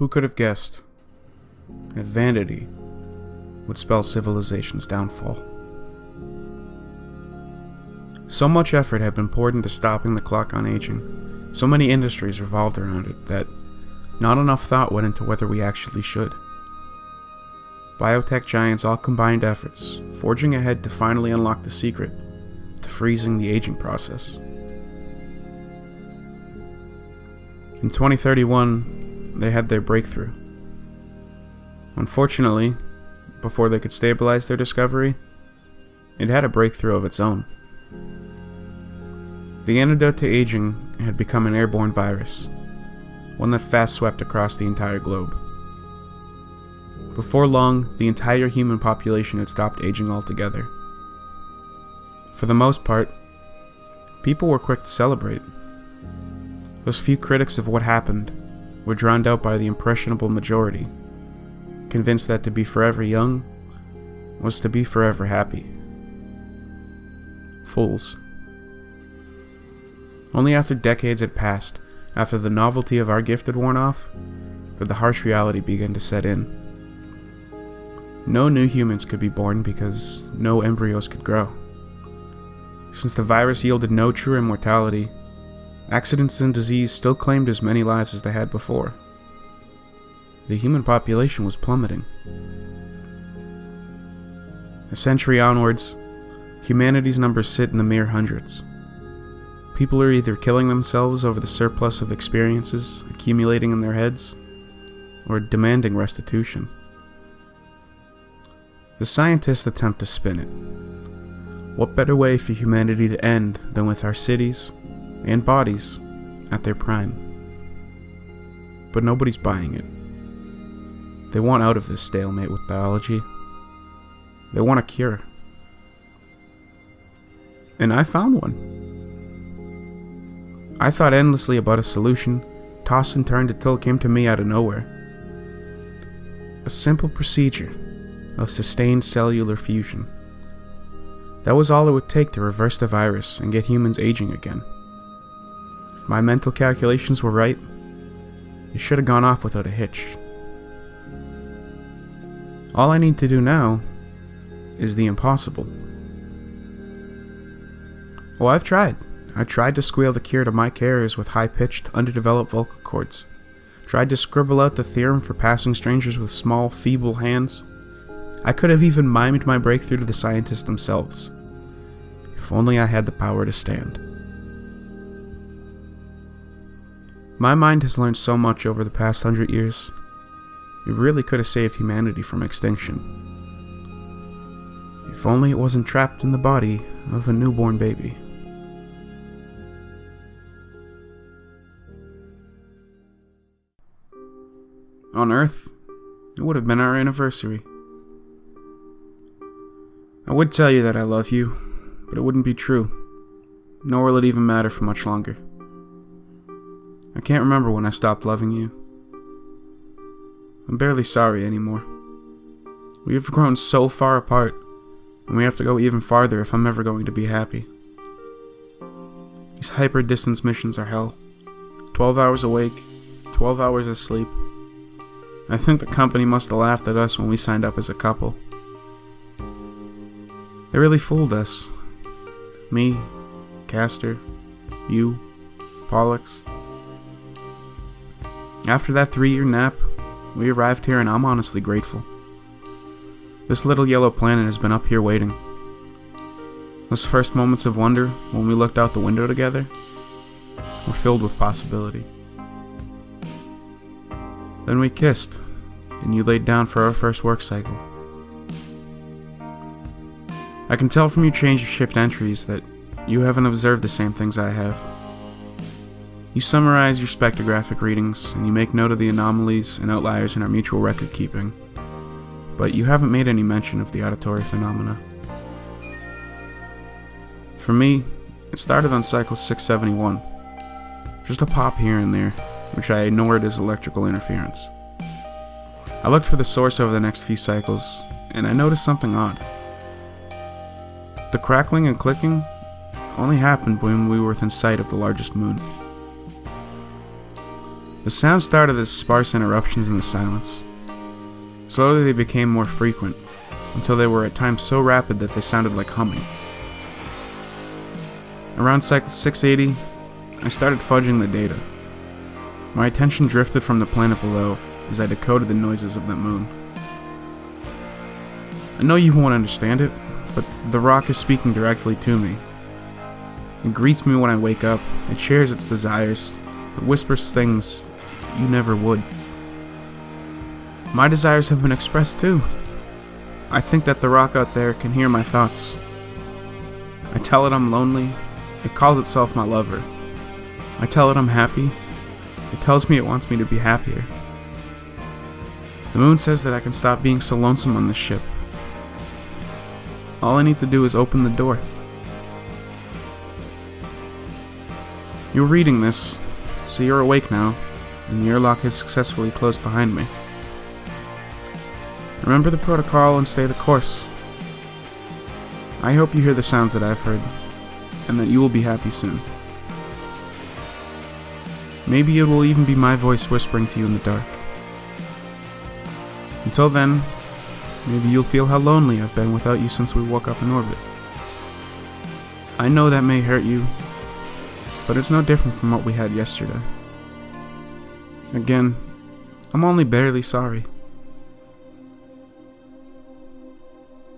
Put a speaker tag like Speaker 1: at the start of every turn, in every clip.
Speaker 1: Who could have guessed that vanity would spell civilization's downfall? So much effort had been poured into stopping the clock on aging, so many industries revolved around it, that not enough thought went into whether we actually should. Biotech giants all combined efforts, forging ahead to finally unlock the secret to freezing the aging process. In 2031, they had their breakthrough. Unfortunately, before they could stabilize their discovery, it had a breakthrough of its own. The antidote to aging had become an airborne virus, one that fast swept across the entire globe. Before long, the entire human population had stopped aging altogether. For the most part, people were quick to celebrate. Those few critics of what happened were drowned out by the impressionable majority, convinced that to be forever young was to be forever happy. Fools. Only after decades had passed, after the novelty of our gift had worn off, did the harsh reality begin to set in. No new humans could be born because no embryos could grow. Since the virus yielded no true immortality, accidents and disease still claimed as many lives as they had before. The human population was plummeting. A century onwards, humanity's numbers sit in the mere hundreds. People are either killing themselves over the surplus of experiences accumulating in their heads, or demanding restitution. The scientists attempt to spin it. What better way for humanity to end than with our cities and bodies at their prime? But nobody's buying it. They want out of this stalemate with biology. They want a cure. And I found one. I thought endlessly about a solution, tossed and turned until it came to me out of nowhere. A simple procedure of sustained cellular fusion. That was all it would take to reverse the virus and get humans aging again. If my mental calculations were right, it should have gone off without a hitch. All I need to do now is the impossible. Oh, I've tried. I tried to squeal the cure to my carriers with high-pitched, underdeveloped vocal cords. Tried to scribble out the theorem for passing strangers with small, feeble hands. I could have even mimed my breakthrough to the scientists themselves. If only I had the power to stand. My mind has learned so much over the past 100 years. It really could have saved humanity from extinction. If only it wasn't trapped in the body of a newborn baby. On Earth, it would have been our anniversary. I would tell you that I love you, but it wouldn't be true, nor will it even matter for much longer. I can't remember when I stopped loving you. I'm barely sorry anymore. We have grown so far apart, and we have to go even farther if I'm ever going to be happy. These hyper-distance missions are hell. 12 hours awake, 12 hours asleep. I think the company must have laughed at us when we signed up as a couple. They really fooled us. Me, Castor, you, Pollux. After that 3-year nap, we arrived here and I'm honestly grateful. This little yellow planet has been up here waiting. Those first moments of wonder when we looked out the window together were filled with possibility. Then we kissed, and you laid down for our first work cycle. I can tell from your change of shift entries that you haven't observed the same things I have. You summarize your spectrographic readings, and you make note of the anomalies and outliers in our mutual record keeping, but you haven't made any mention of the auditory phenomena. For me, it started on cycle 671. Just a pop here and there, which I ignored as electrical interference. I looked for the source over the next few cycles, and I noticed something odd. The crackling and clicking only happened when we were within sight of the largest moon. The sounds started as sparse interruptions in the silence. Slowly they became more frequent, until they were at times so rapid that they sounded like humming. Around cycle 680, I started fudging the data. My attention drifted from the planet below as I decoded the noises of that moon. I know you won't understand it, but the rock is speaking directly to me. It greets me when I wake up, it shares its desires, it whispers things you never would. My desires have been expressed too. I think that the rock out there can hear my thoughts. I tell it I'm lonely, it calls itself my lover. I tell it I'm happy, it tells me it wants me to be happier. The moon says that I can stop being so lonesome on this ship. All I need to do is open the door. You're reading this, so you're awake now, and the airlock has successfully closed behind me. Remember the protocol and stay the course. I hope you hear the sounds that I've heard, and that you will be happy soon. Maybe it will even be my voice whispering to you in the dark. Until then, maybe you'll feel how lonely I've been without you since we woke up in orbit. I know that may hurt you, but it's no different from what we had yesterday. Again, I'm only barely sorry.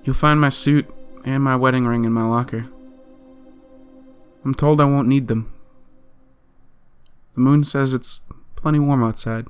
Speaker 1: You'll find my suit and my wedding ring in my locker. I'm told I won't need them. The moon says it's plenty warm outside.